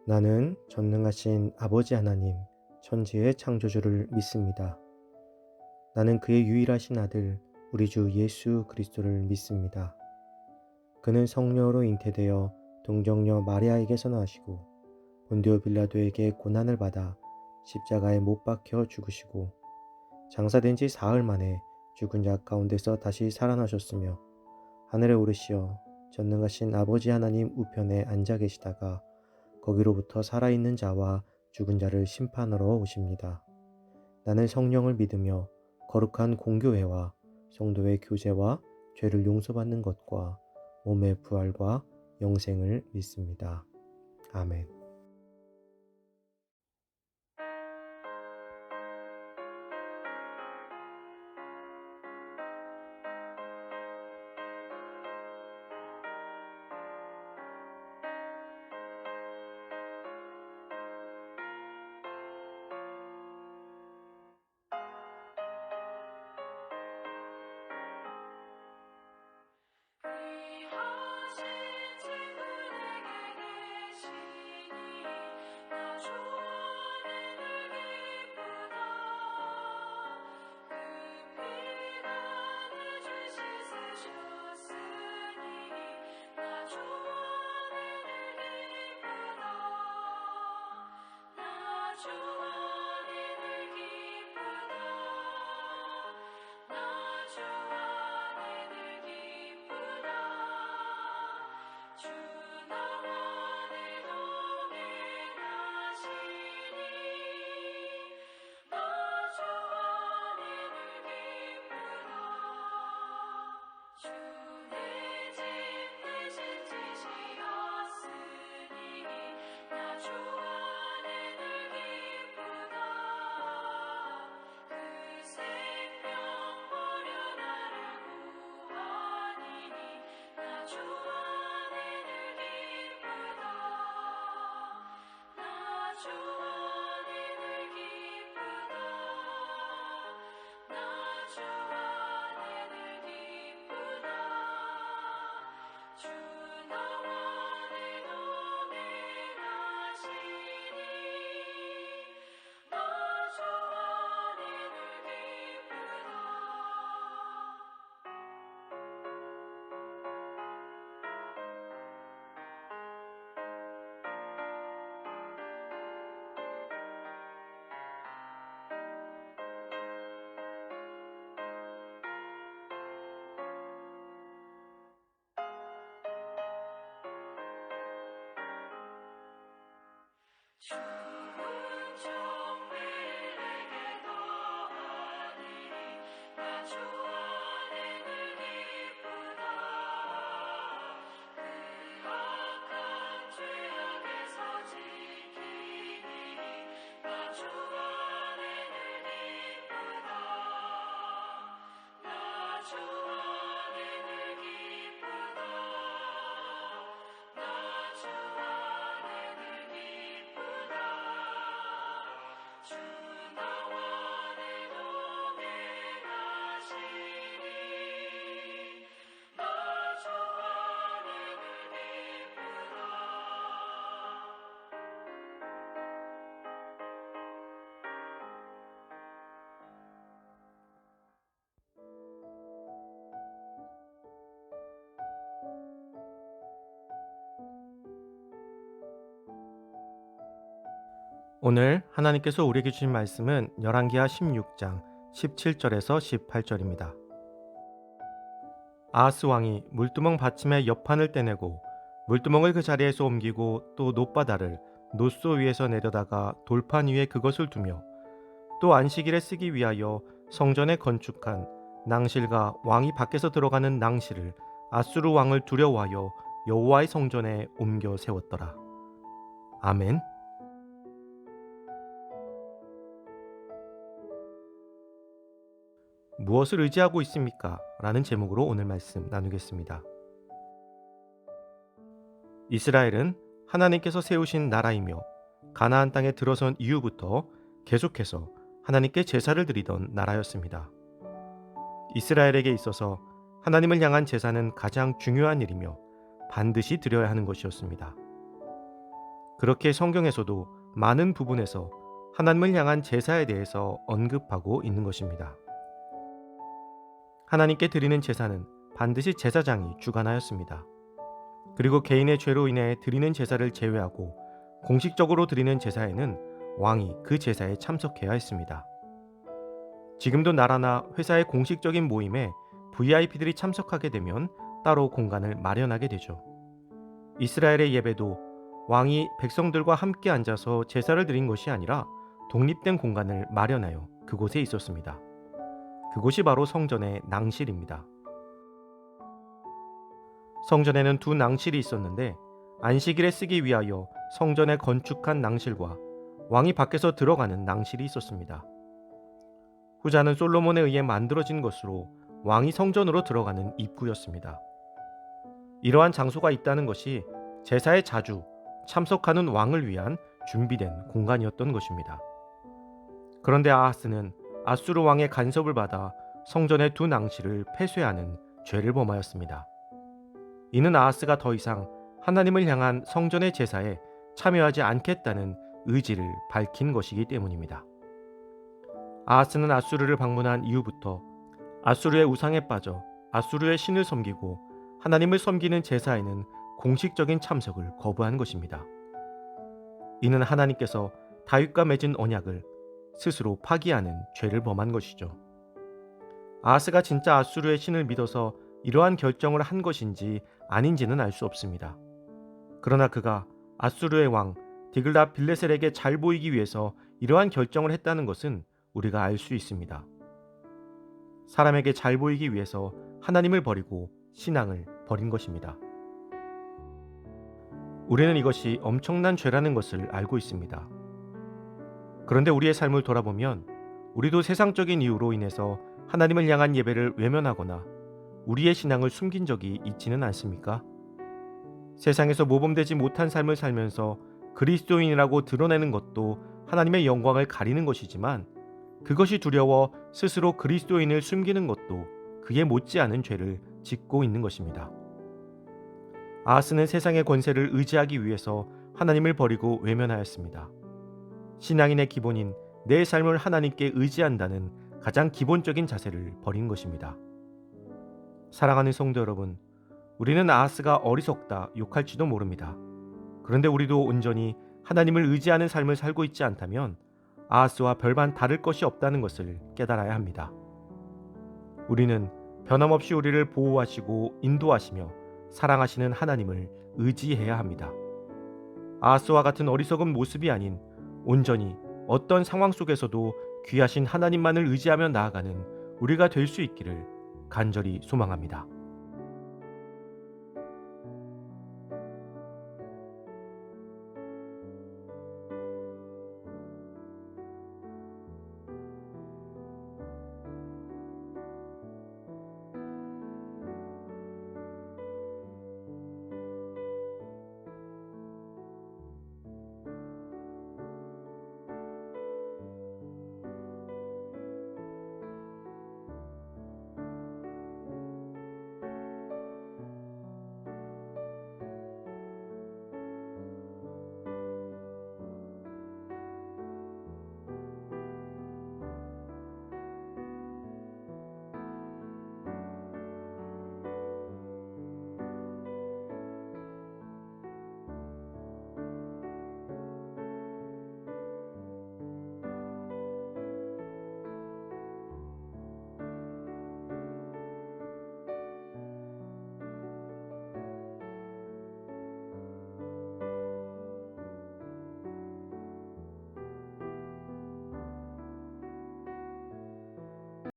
나는 전능하신 아버지 하나님, 천지의 창조주를 믿습니다. 나는 그의 유일하신 아들, 우리 주 예수 그리스도를 믿습니다. 그는 성령으로 잉태되어 동정녀 마리아에게서 나시고 본디오 빌라도에게 고난을 받아 십자가에 못 박혀 죽으시고 장사된 지 사흘 만에 죽은 자 가운데서 다시 살아나셨으며 하늘에 오르시어 전능하신 아버지 하나님 우편에 앉아 계시다가 거기로부터 살아있는 자와 죽은 자를 심판하러 오십니다. 나는 성령을 믿으며 거룩한 공교회와 성도의 교제와 죄를 용서받는 것과 몸의 부활과 영생을 믿습니다. 아멘. 귀하신 친구에게 계시니 나 좋아하는 기쁘다. 그 피가 내 죄 씻으셨으니 나 좋아하는 기쁘다. 나 좋아하는 기쁘다. 나 좋아하는 기쁘다. 주 나와 내 동행하시니 나 좋아하는 기쁘다. 주 내 집 대신 지시었으니 나 좋아하는 기쁘다. 그 생명 버려 나를 구하니니 나 좋아하는 기쁘다. 나 좋아하는 기쁘다. 나 좋아하는 기쁘다. 주 나와 내 동행하시니 나 좋아하는 기쁘다. 주은 정밀 내게 더하니 나 좋아하는 기쁘다. 그 악한 죄악에서 지키니 나 좋아하는 기쁘다. 나 좋아하는 기쁘다. 나 좋아하는 기쁘다. 주 나와 내 동행하시니 나 좋아하는 기쁘다. 오늘 하나님께서 우리에게 주신 말씀은 열왕기하 16장 17절에서 18절입니다. 아하스 왕이 물두멍 받침의 옆판을 떼내고 물두멍을 그 자리에서 옮기고 또 놋바다를 놋소 위에서 내려다가 돌판 위에 그것을 두며 또 안식일에 쓰기 위하여 성전에 건축한 낭실과 왕이 밖에서 들어가는 낭실을 아수르 왕을 두려워하여 여호와의 성전에 옮겨 세웠더라. 아멘. 무엇을 의지하고 있습니까? 라는 제목으로 오늘 말씀 나누겠습니다. 이스라엘은 하나님께서 세우신 나라이며 가나안 땅에 들어선 이후부터 계속해서 하나님께 제사를 드리던 나라였습니다. 이스라엘에게 있어서 하나님을 향한 제사는 가장 중요한 일이며 반드시 드려야 하는 것이었습니다. 그렇게 성경에서도 많은 부분에서 하나님을 향한 제사에 대해서 언급하고 있는 것입니다. 하나님께 드리는 제사는 반드시 제사장이 주관하였습니다. 그리고 개인의 죄로 인해 드리는 제사를 제외하고 공식적으로 드리는 제사에는 왕이 그 제사에 참석해야 했습니다. 지금도 나라나 회사의 공식적인 모임에 VIP들이 참석하게 되면 따로 공간을 마련하게 되죠. 이스라엘의 예배도 왕이 백성들과 함께 앉아서 제사를 드린 것이 아니라 독립된 공간을 마련하여 그곳에 있었습니다. 그곳이 바로 성전의 낭실입니다. 성전에는 두 낭실이 있었는데 안식일에 쓰기 위하여 성전에 건축한 낭실과 왕이 밖에서 들어가는 낭실이 있었습니다. 후자는 솔로몬에 의해 만들어진 것으로 왕이 성전으로 들어가는 입구였습니다. 이러한 장소가 있다는 것이 제사에 자주 참석하는 왕을 위한 준비된 공간이었던 것입니다. 그런데 아하스는 아수르 왕의 간섭을 받아 성전의 두 낭실을 폐쇄하는 죄를 범하였습니다. 이는 아하스가 더 이상 하나님을 향한 성전의 제사에 참여하지 않겠다는 의지를 밝힌 것이기 때문입니다. 아하스는 아수르를 방문한 이후부터 아수르의 우상에 빠져 아수르의 신을 섬기고 하나님을 섬기는 제사에는 공식적인 참석을 거부한 것입니다. 이는 하나님께서 다윗과 맺은 언약을 스스로 파기하는 죄를 범한 것이죠. 아하스가 진짜 아수르의 신을 믿어서 이러한 결정을 한 것인지 아닌지는 알 수 없습니다. 그러나 그가 아수르의 왕 디글랏 빌레셀에게 잘 보이기 위해서 이러한 결정을 했다는 것은 우리가 알 수 있습니다. 사람에게 잘 보이기 위해서 하나님을 버리고 신앙을 버린 것입니다. 우리는 이것이 엄청난 죄라는 것을 알고 있습니다. 그런데 우리의 삶을 돌아보면 우리도 세상적인 이유로 인해서 하나님을 향한 예배를 외면하거나 우리의 신앙을 숨긴 적이 있지는 않습니까? 세상에서 모범되지 못한 삶을 살면서 그리스도인이라고 드러내는 것도 하나님의 영광을 가리는 것이지만 그것이 두려워 스스로 그리스도인을 숨기는 것도 그에 못지않은 죄를 짓고 있는 것입니다. 아하스는 세상의 권세를 의지하기 위해서 하나님을 버리고 외면하였습니다. 신앙인의 기본인 내 삶을 하나님께 의지한다는 가장 기본적인 자세를 버린 것입니다. 사랑하는 성도 여러분, 우리는 아하스가 어리석다 욕할지도 모릅니다. 그런데 우리도 온전히 하나님을 의지하는 삶을 살고 있지 않다면 아하스와 별반 다를 것이 없다는 것을 깨달아야 합니다. 우리는 변함없이 우리를 보호하시고 인도하시며 사랑하시는 하나님을 의지해야 합니다. 아하스와 같은 어리석은 모습이 아닌 온전히 어떤 상황 속에서도 귀하신 하나님만을 의지하며 나아가는 우리가 될 수 있기를 간절히 소망합니다.